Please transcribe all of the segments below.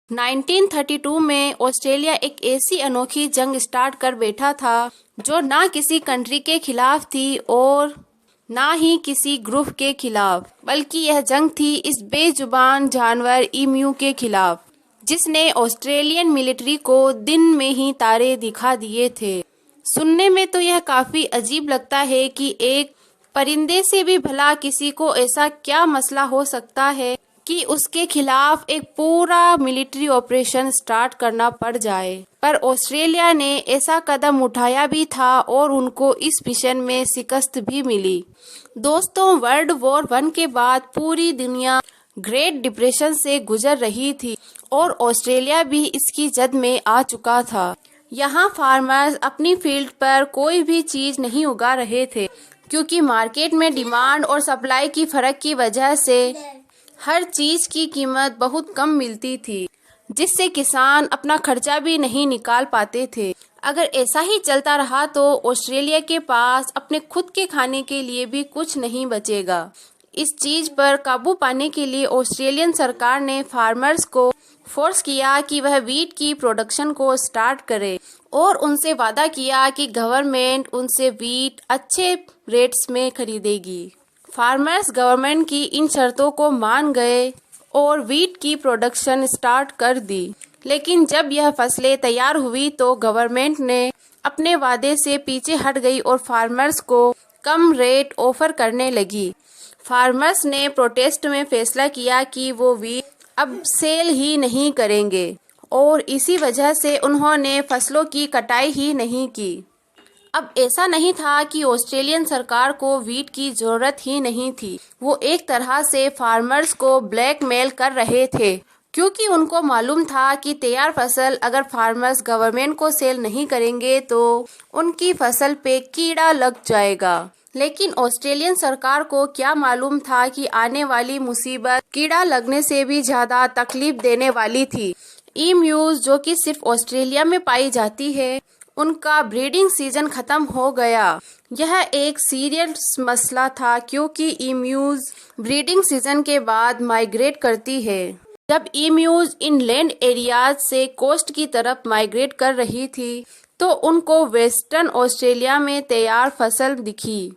1932 में ऑस्ट्रेलिया एक ऐसी अनोखी जंग स्टार्ट कर बैठा था जो ना किसी कंट्री के खिलाफ थी और ना ही किसी ग्रुप के खिलाफ, बल्कि यह जंग थी इस बेजुबान जानवर ईम्यू के खिलाफ, जिसने ऑस्ट्रेलियन मिलिट्री को दिन में ही तारे दिखा दिए थे। सुनने में तो यह काफी अजीब लगता है कि एक परिंदे से भी भला किसी को ऐसा क्या मसला हो सकता है कि उसके खिलाफ एक पूरा मिलिट्री ऑपरेशन स्टार्ट करना पड़ जाए। पर ऑस्ट्रेलिया ने ऐसा कदम उठाया भी था और उनको इस मिशन में शिकस्त भी मिली। दोस्तों, वर्ल्ड वॉर 1 के बाद पूरी दुनिया ग्रेट डिप्रेशन से गुजर रही थी और ऑस्ट्रेलिया भी इसकी जद में आ चुका था। यहाँ फार्मर्स अपनी फील्ड पर कोई भी चीज नहीं उगा रहे थे क्योंकि मार्केट में डिमांड और सप्लाई की फर्क की वजह से हर चीज की कीमत बहुत कम मिलती थी, जिससे किसान अपना खर्चा भी नहीं निकाल पाते थे। अगर ऐसा ही चलता रहा तो ऑस्ट्रेलिया के पास अपने खुद के खाने के लिए भी कुछ नहीं बचेगा। इस चीज पर काबू पाने के लिए ऑस्ट्रेलियन सरकार ने फार्मर्स को फोर्स किया कि वह वीट की प्रोडक्शन को स्टार्ट करे और उनसे वादा किया कि गवर्नमेंट उनसे वीट अच्छे रेट्स में खरीदेगी। फार्मर्स गवर्नमेंट की इन शर्तों को मान गए और वीट की प्रोडक्शन स्टार्ट कर दी। लेकिन जब यह फसलें तैयार हुई तो गवर्नमेंट ने अपने वादे से पीछे हट गई और फार्मर्स को कम रेट ऑफर करने लगी। फार्मर्स ने प्रोटेस्ट में फैसला किया कि वो वीट अब सेल ही नहीं करेंगे और इसी वजह से उन्होंने फसलों की कटाई ही नहीं की। अब ऐसा नहीं था कि ऑस्ट्रेलियन सरकार को वीट की जरूरत ही नहीं थी। वो एक तरह से फार्मर्स को ब्लैकमेल कर रहे थे क्योंकि उनको मालूम था कि तैयार फसल अगर फार्मर्स गवर्नमेंट को सेल नहीं करेंगे तो उनकी फसल पे कीड़ा लग जाएगा। लेकिन ऑस्ट्रेलियन सरकार को क्या मालूम था कि आने वाली मुसीबत कीड़ा लगने से भी ज्यादा तकलीफ देने वाली थी। ईम्यूज जो कि सिर्फ ऑस्ट्रेलिया में पाई जाती है, उनका ब्रीडिंग सीजन खत्म हो गया। यह एक सीरियस मसला था क्योंकि ईम्यूज ब्रीडिंग सीजन के बाद माइग्रेट करती है। जब ईम्यूज इनलैंड एरियाज से कोस्ट की तरफ माइग्रेट कर रही थी तो उनको वेस्टर्न ऑस्ट्रेलिया में तैयार फसल दिखी।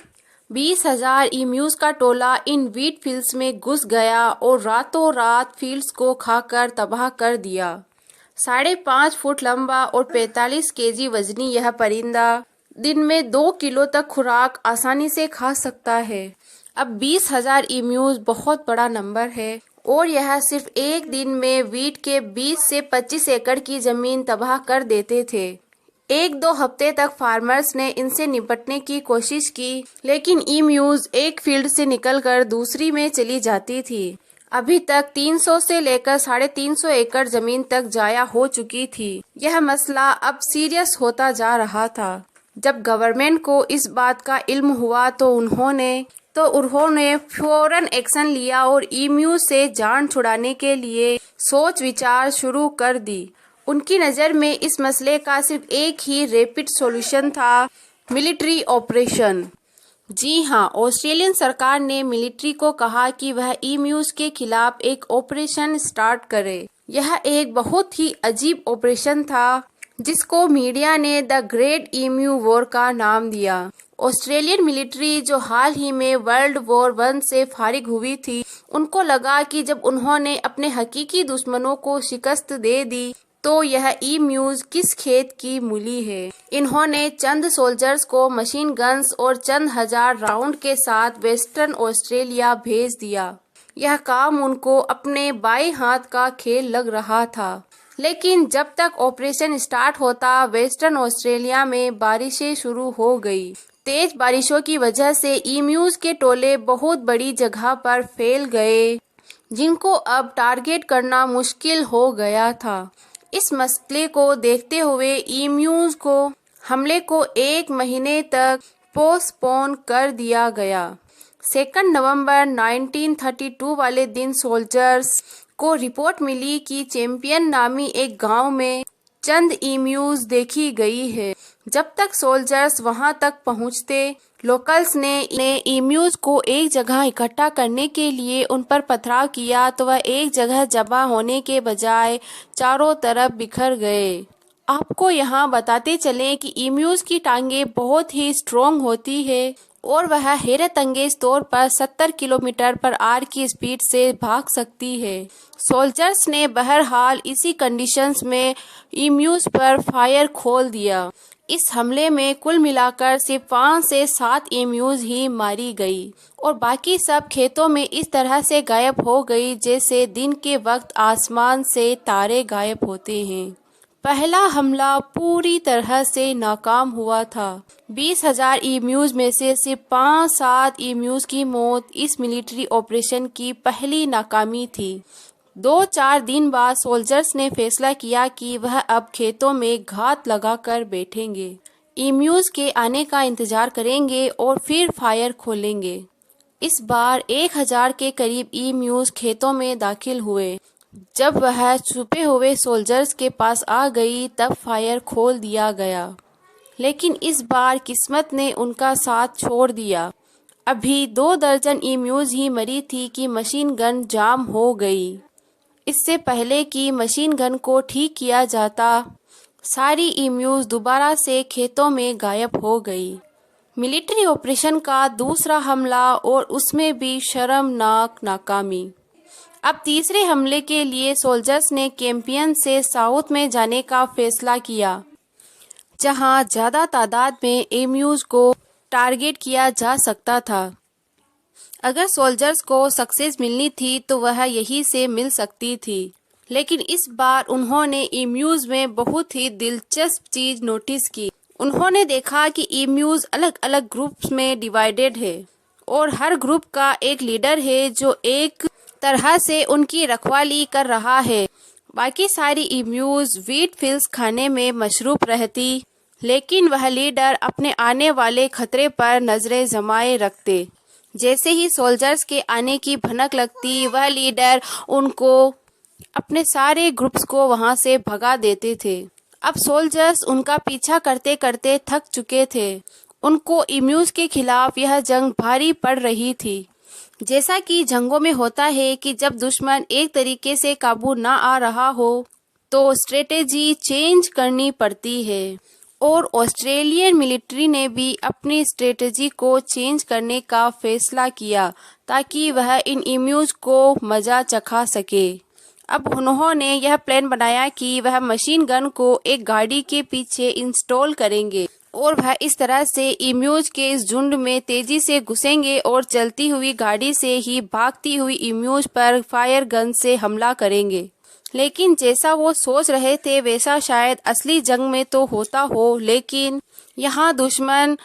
20,000 ईम्यूज का टोला इन वीट फील्ड्स में घुस गया और रातों रात फील्ड्स को खाकर तबाह कर दिया। 5.5 फुट लंबा और 45 केजी वजनी यह परिंदा दिन में 2 किलो तक खुराक आसानी से खा सकता है। अब 20,000 ईम्यूज बहुत बड़ा नंबर है और यह सिर्फ एक दिन में वीट के 20 से 25 एकड़ की जमीन तबाह कर देते थे। 1-2 हफ्ते तक फार्मर्स ने इनसे निपटने की कोशिश की, लेकिन ईम्यूज एक फील्ड से निकलकर दूसरी में चली जाती थी। अभी तक 300 से लेकर 350 एकड़ जमीन तक जाया हो चुकी थी। यह मसला अब सीरियस होता जा रहा था। जब गवर्नमेंट को इस बात का इल्म हुआ तो उन्होंने फौरन एक्शन लिया और ईम्यू से जान छुड़ाने के लिए सोच विचार शुरू कर दी। उनकी नज़र में इस मसले का सिर्फ एक ही रैपिड सॉल्यूशन था, मिलिट्री ऑपरेशन। जी हाँ, ऑस्ट्रेलियन सरकार ने मिलिट्री को कहा कि वह ईम्यूज के खिलाफ एक ऑपरेशन स्टार्ट करे। यह एक बहुत ही अजीब ऑपरेशन था जिसको मीडिया ने द ग्रेट ईम्यू वॉर का नाम दिया। ऑस्ट्रेलियन मिलिट्री जो हाल ही में वर्ल्ड वॉर 1 से फारिग हुई थी, उनको लगा कि जब उन्होंने अपने हकीकी दुश्मनों को शिकस्त दे दी तो यह ईम्यूज किस खेत की मूली है। इन्होंने चंद सोल्जर्स को मशीन गन्स और चंद हजार राउंड के साथ वेस्टर्न ऑस्ट्रेलिया भेज दिया। यह काम उनको अपने बाएं हाथ का खेल लग रहा था। लेकिन जब तक ऑपरेशन स्टार्ट होता वेस्टर्न ऑस्ट्रेलिया में बारिशें शुरू हो गई। तेज बारिशों की वजह से ईम्यूज के टोले बहुत बड़ी जगह पर फैल गए, जिनको अब टारगेट करना मुश्किल हो गया था। इस मसले को देखते हुए ईम्यूज को हमले को 1 महीने तक पोस्टपोन कर दिया गया। 2 नवंबर 1932 वाले दिन सोल्जर्स को रिपोर्ट मिली कि चैंपियन नामी एक गांव में चंद ईम्यूज देखी गई है। जब तक सोल्जर्स वहां तक पहुंचते लोकल्स ने ईम्यूज को एक जगह इकट्ठा करने के लिए उन पर पथराव किया तो वह एक जगह जमा होने के बजाय चारों तरफ बिखर गए। आपको यहाँ बताते चलें कि ईम्यूज की टांगें बहुत ही स्ट्रॉन्ग होती है और वह हैरतअंगेज तौर पर 70 किलोमीटर पर आवर की स्पीड से भाग सकती है। सोल्जर्स ने बहरहाल इसी कंडीशंस में ईम्यूज पर फायर खोल दिया। इस हमले में कुल मिलाकर सिर्फ 5 से 7 ईम्यूज ही मारी गई और बाकी सब खेतों में इस तरह से गायब हो गई जैसे दिन के वक्त आसमान से तारे गायब होते हैं। पहला हमला पूरी तरह से नाकाम हुआ था। 20,000 ईम्यूज में से सिर्फ 5-7 ईम्यूज की मौत इस मिलिट्री ऑपरेशन की पहली नाकामी थी। 2-4 दिन बाद सोल्जर्स ने फैसला किया कि वह अब खेतों में घात लगाकर बैठेंगे, ईम्यूज के आने का इंतजार करेंगे और फिर फायर खोलेंगे। इस बार 1,000 के करीब ईम्यूज खेतों में दाखिल हुए। जब वह छुपे हुए सोल्जर्स के पास आ गई तब फायर खोल दिया गया, लेकिन इस बार किस्मत ने उनका साथ छोड़ दिया। अभी 2 दर्जन ईम्यूज ही मरी थी कि मशीन गन जाम हो गई। इससे पहले कि मशीन गन को ठीक किया जाता, सारी ईम्यूज दोबारा से खेतों में गायब हो गई। मिलिट्री ऑपरेशन का दूसरा हमला और उसमें भी शर्मनाक नाकामी। अब तीसरे हमले के लिए सोल्जर्स ने कैंपियन से साउथ में जाने का फैसला किया, जहां ज़्यादा तादाद में ईम्यूज को टारगेट किया जा सकता था। अगर सोल्जर्स को सक्सेस मिलनी थी तो वह यहीं से मिल सकती थी, लेकिन इस बार उन्होंने ईम्यूज में बहुत ही दिलचस्प चीज नोटिस की। उन्होंने देखा कि ईम्यूज अलग अलग ग्रुप्स में डिवाइडेड है और हर ग्रुप का एक लीडर है जो एक तरह से उनकी रखवाली कर रहा है। बाकी सारी ईम्यूज व्हीट फील्ड्स खाने में मशरूफ रहती, लेकिन वह लीडर अपने आने वाले खतरे पर नजरें जमाए रखते। जैसे ही सोल्जर्स के आने की भनक लगती, वह लीडर उनको अपने सारे ग्रुप्स को वहां से भगा देते थे। अब सोल्जर्स उनका पीछा करते करते थक चुके थे। उनको ईम्यूज के खिलाफ यह जंग भारी पड़ रही थी। जैसा कि जंगों में होता है कि जब दुश्मन एक तरीके से काबू ना आ रहा हो तो स्ट्रेटेजी चेंज करनी पड़ती है, और ऑस्ट्रेलियन मिलिट्री ने भी अपनी स्ट्रेटेजी को चेंज करने का फैसला किया ताकि वह इन ईम्यूज को मजा चखा सके। अब उन्होंने यह प्लान बनाया कि वह मशीन गन को एक गाड़ी के पीछे इंस्टॉल करेंगे और वह इस तरह से ईम्यूज के इस झुंड में तेजी से घुसेंगे और चलती हुई गाड़ी से ही भागती हुई ईम्यूज पर फायर गन से हमला करेंगे। लेकिन जैसा वो सोच रहे थे वैसा शायद असली जंग में तो होता हो, लेकिन यहाँ दुश्मन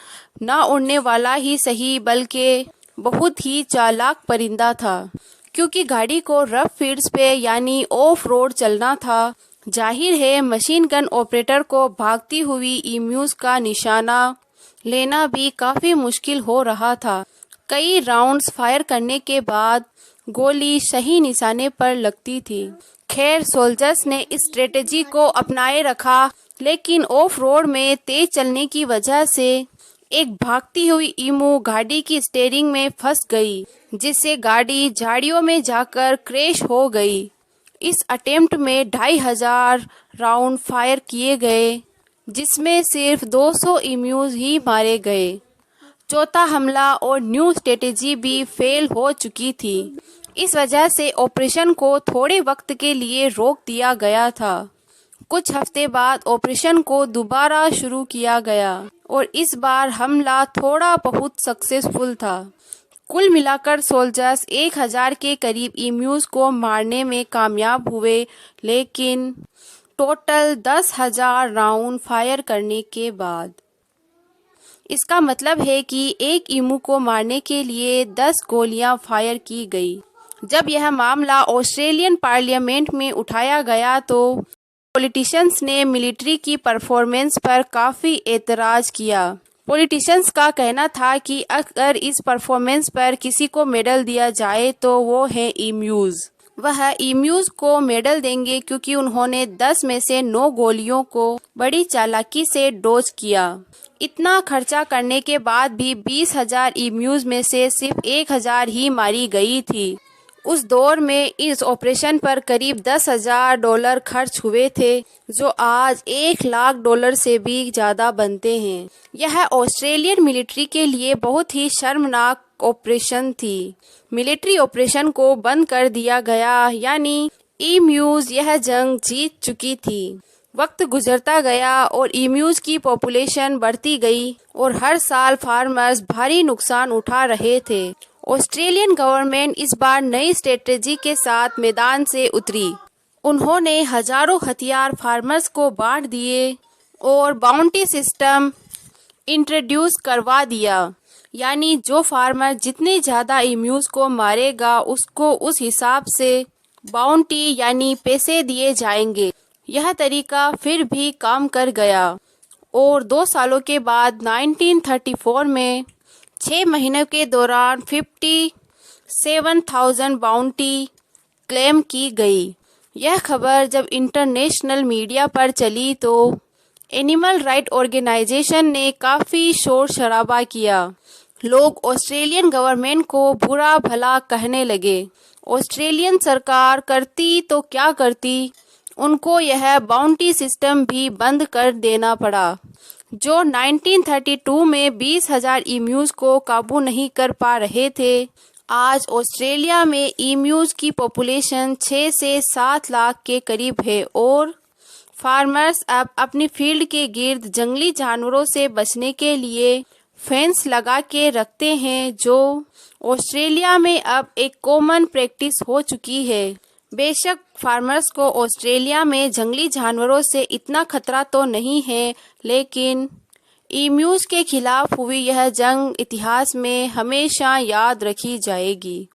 ना उड़ने वाला ही सही बल्कि बहुत ही चालाक परिंदा था, क्योंकि गाड़ी को रफ फील्ड्स पे यानी ऑफ रोड चलना था। जाहिर है मशीन गन ऑपरेटर को भागती हुई ईम्यूज का निशाना लेना भी काफी मुश्किल हो रहा था। कई राउंड्स फायर करने के बाद गोली सही निशाने पर लगती थी। खैर, सोल्जर्स ने इस स्ट्रेटेजी को अपनाए रखा, लेकिन ऑफ रोड में तेज चलने की वजह से एक भागती हुई ईमू गाड़ी की स्टीयरिंग में फंस गई, जिससे गाड़ी झाड़ियों में जाकर क्रैश हो गई। इस अटेम्प्ट में 2,500 राउंड फायर किए गए, जिसमें सिर्फ 200 ईम्यूज ही मारे गए। चौथा हमला और न्यू स्ट्रेटेजी भी फेल हो चुकी थी। इस वजह से ऑपरेशन को थोड़े वक्त के लिए रोक दिया गया था। कुछ हफ्ते बाद ऑपरेशन को दोबारा शुरू किया गया और इस बार हमला थोड़ा बहुत सक्सेसफुल था। कुल मिलाकर सोल्जर्स 1,000 के करीब ईम्यूज को मारने में कामयाब हुए, लेकिन टोटल 10,000 राउंड फायर करने के बाद। इसका मतलब है कि एक ईमू को मारने के लिए 10 गोलियां फायर की गई। जब यह मामला ऑस्ट्रेलियन पार्लियामेंट में उठाया गया तो पॉलिटिशियंस ने मिलिट्री की परफॉर्मेंस पर काफ़ी एतराज़ किया। पॉलिटिशियंस का कहना था कि अगर इस परफॉर्मेंस पर किसी को मेडल दिया जाए तो वो है ईम्यूज। वह ईम्यूज को मेडल देंगे क्योंकि उन्होंने 10 में से 9 गोलियों को बड़ी चालाकी से डॉज किया। इतना खर्चा करने के बाद भी 20,000 ईम्यूज में से सिर्फ 1,000 ही मारी गई थी। उस दौर में इस ऑपरेशन पर करीब $10,000 खर्च हुए थे, जो आज $1,00,000 से भी ज़्यादा बनते हैं। यह ऑस्ट्रेलियन मिलिट्री के लिए बहुत ही शर्मनाक ऑपरेशन थी। मिलिट्री ऑपरेशन को बंद कर दिया गया, यानी ईम्यूज यह जंग जीत चुकी थी। वक्त गुजरता गया और ईम्यूज की पॉपुलेशन बढ़ती गई और हर साल फार्मर्स भारी नुकसान उठा रहे थे। ऑस्ट्रेलियन गवर्नमेंट इस बार नई स्ट्रेटेजी के साथ मैदान से उतरी। उन्होंने हजारों हथियार फार्मर्स को बांट दिए और बाउंटी सिस्टम इंट्रोड्यूस करवा दिया, यानी जो फार्मर जितने ज़्यादा ईम्यूज को मारेगा उसको उस हिसाब से बाउंटी यानी पैसे दिए जाएंगे। यह तरीका फिर भी काम कर गया और 2 सालों के बाद 1934 में 6 महीनों के दौरान 57,000 बाउंटी क्लेम की गई। यह खबर जब इंटरनेशनल मीडिया पर चली तो एनिमल राइट ऑर्गेनाइजेशन ने काफ़ी शोर शराबा किया। लोग ऑस्ट्रेलियन गवर्नमेंट को बुरा भला कहने लगे। ऑस्ट्रेलियन सरकार करती तो क्या करती, उनको यह बाउंटी सिस्टम भी बंद कर देना पड़ा, जो 1932 में 20,000 ईम्यूज को काबू नहीं कर पा रहे थे। आज ऑस्ट्रेलिया में ईम्यूज की पॉपुलेशन 6 से 7 लाख के करीब है और फार्मर्स अब अपनी फील्ड के गिर्द जंगली जानवरों से बचने के लिए फेंस लगा के रखते हैं, जो ऑस्ट्रेलिया में अब एक कॉमन प्रैक्टिस हो चुकी है। बेशक फार्मर्स को ऑस्ट्रेलिया में जंगली जानवरों से इतना खतरा तो नहीं है, लेकिन ईम्यूज के खिलाफ हुई यह जंग इतिहास में हमेशा याद रखी जाएगी।